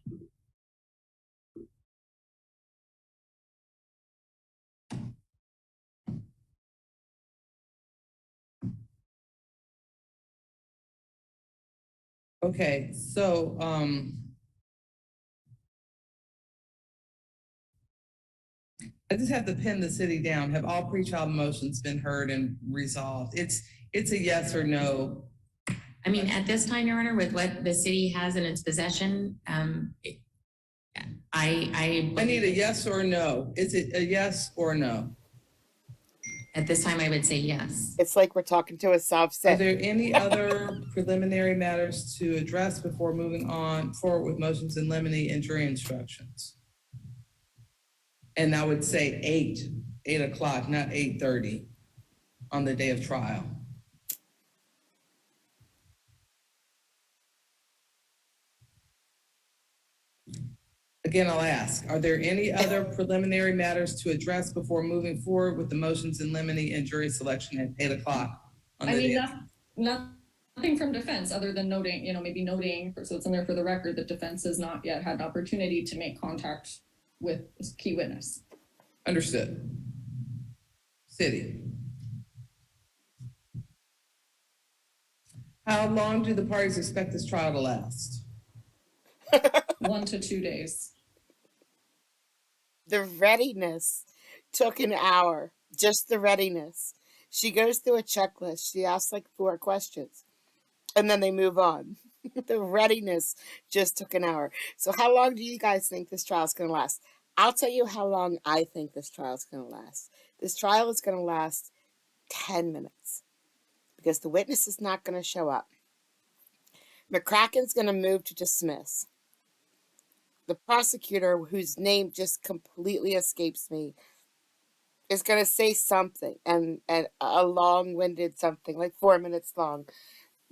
E: Okay, so I just have to pin the city down. Have all pretrial motions been heard and resolved? It's a yes or no.
F: I mean, at this time, Your Honor, with what the city has in its possession, I
E: need a yes or no. Is it a yes or no?
F: At this time, I would say yes.
A: It's like we're talking to a soft set.
E: Are there any other preliminary matters to address before moving on forward with motions in limine and jury instructions? And I would say 8 o'clock, not 8:30 on the day of trial. Again, I'll ask, are there any other preliminary matters to address before moving forward with the motions in limine and jury selection at 8 o'clock on the day?
D: Nothing from defense other than noting, maybe noting, so it's in there for the record, that defense has not yet had an opportunity to make contact with a key witness.
E: Understood. City. How long do the parties expect this trial to last?
D: 1 to 2 days.
A: The readiness took an hour, just the readiness. She goes through a checklist. She asks like 4 questions, and then they move on. The readiness just took an hour. So how long do you guys think this trial is going to last? I'll tell you how long I think this trial is going to last. This trial is going to last 10 minutes because the witness is not going to show up. McCracken's going to move to dismiss. The prosecutor, whose name just completely escapes me, is going to say something, and a long-winded something, like 4 minutes long,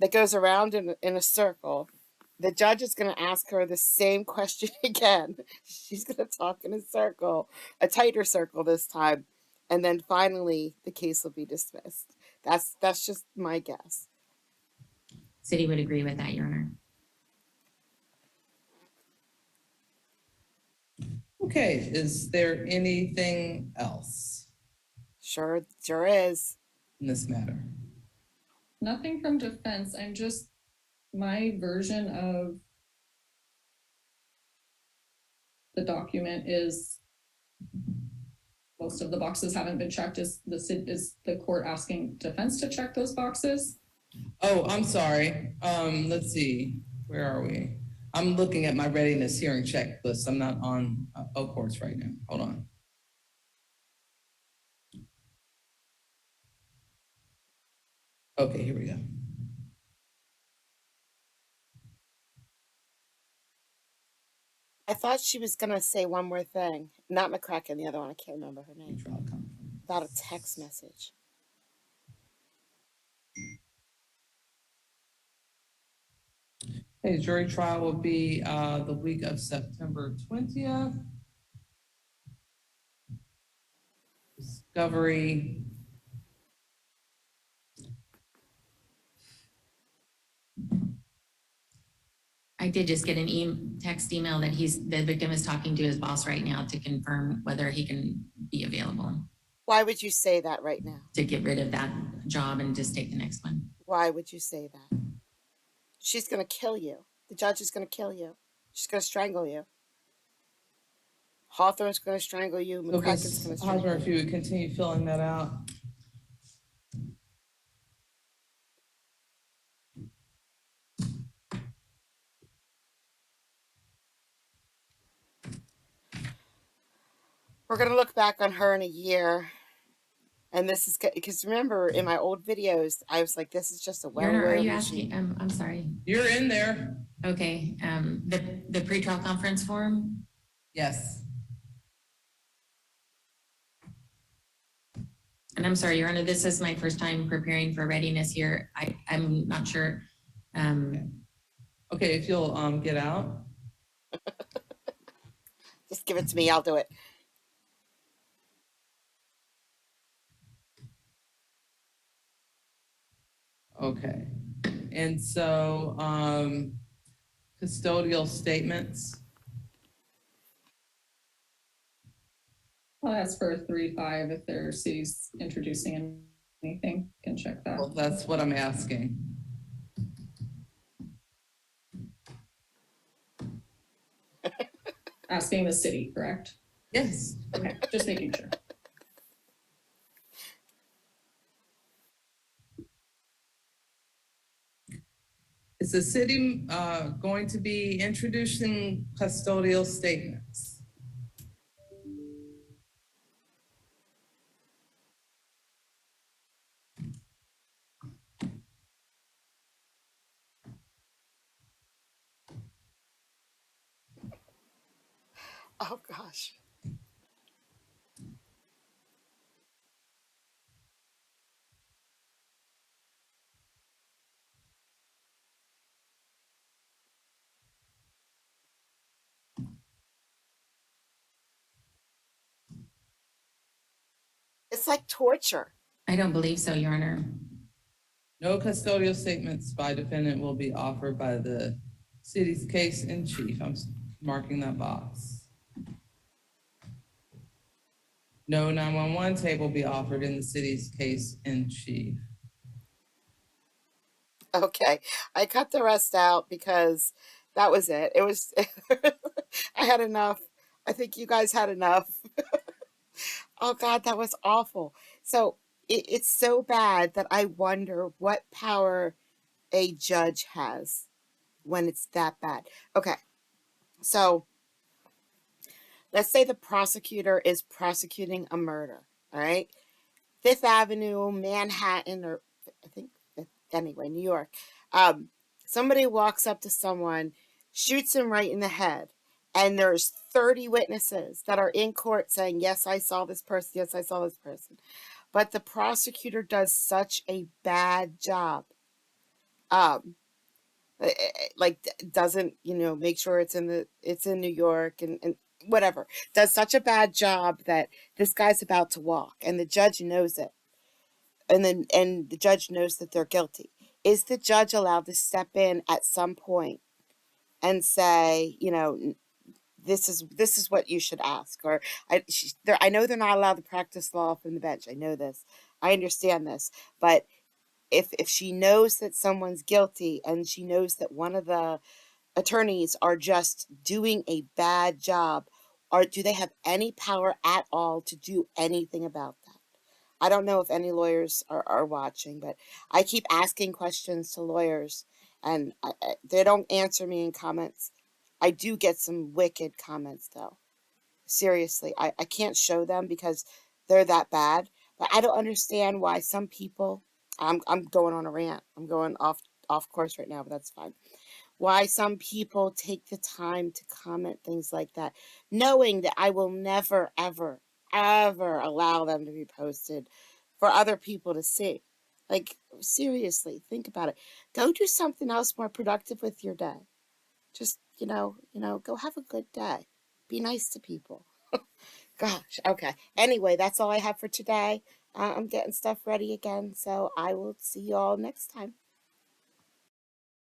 A: that goes around in a circle. The judge is going to ask her the same question again. She's going to talk in a circle, a tighter circle this time, and then finally the case will be dismissed. That's just my guess.
F: City would agree with that, Your Honor.
E: Okay, is there anything else?
A: Sure is.
E: In this matter?
D: Nothing from defense. My version of the document is most of the boxes haven't been checked. Is the court asking defense to check those boxes?
E: Oh, I'm sorry. Let's see. Where are we? I'm looking at my readiness hearing checklist. I'm not on courts right now. Hold on. Okay, here we go.
A: I thought she was going to say one more thing. Not McCracken, the other one. I can't remember her name. About a text message.
E: Okay, jury trial will be the week of September 20th. Discovery.
F: I did just get an text email that the victim is talking to his boss right now to confirm whether he can be available.
A: Why would you say that right now?
F: To get rid of that job and just take the next one.
A: Why would you say that? She's going to kill you. The judge is going to kill you. She's going to strangle you. Hawthorne's going to strangle you. McCracken's going to strangle you.
E: If you would continue filling that out.
A: We're going to look back on her in a year. And this is because remember in my old videos, I was like, this is just a well-oiled
F: Are you asking? I'm sorry.
E: You're in there.
F: Okay. The pretrial conference form?
E: Yes.
F: And I'm sorry, Your Honor, this is my first time preparing for readiness here. I'm not sure.
E: Okay, if you'll get out.
A: Just give it to me. I'll do it.
E: Okay. And so custodial statements.
D: I'll ask for 3-5 if their city's introducing anything. Can check that.
E: Well, that's what I'm asking.
D: Asking the city, correct?
E: Yes.
D: Okay, just making sure.
E: Is the city going to be introducing custodial statements?
A: Oh gosh. It's like torture.
F: I don't believe so, Your Honor.
E: No custodial statements by defendant will be offered by the city's case in chief. I'm marking that box. No 911 tape will be offered in the city's case in chief.
A: Okay. I cut the rest out because that was it. It was, I had enough. I think you guys had enough. Oh God, that was awful. So it's so bad that I wonder what power a judge has when it's that bad. Okay. So let's say the prosecutor is prosecuting a murder. All right. Fifth Avenue, Manhattan, or I think anyway, New York. Somebody walks up to someone, shoots him right in the head, and there's 30 witnesses that are in court saying, yes, I saw this person, yes, I saw this person. But the prosecutor does such a bad job. Like doesn't, make sure it's in New York and whatever. Does such a bad job that this guy's about to walk and the judge knows it. And the judge knows that they're guilty. Is the judge allowed to step in at some point and say, this is what you should ask? Or I know they're not allowed to practice law from the bench. I know this. I understand this. But if she knows that someone's guilty and she knows that one of the attorneys are just doing a bad job, or do they have any power at all to do anything about that? I don't know if any lawyers are watching, but I keep asking questions to lawyers and they don't answer me in comments. I do get some wicked comments though. Seriously, I can't show them because they're that bad. But I don't understand why some people, I'm going on a rant. I'm going off course right now, but that's fine. Why some people take the time to comment things like that, knowing that I will never, ever, ever allow them to be posted for other people to see. Like, seriously, think about it. Go do something else more productive with your day. Just, go have a good day. Be nice to people. Gosh, okay. Anyway, that's all I have for today. I'm getting stuff ready again, so I will see you all next time.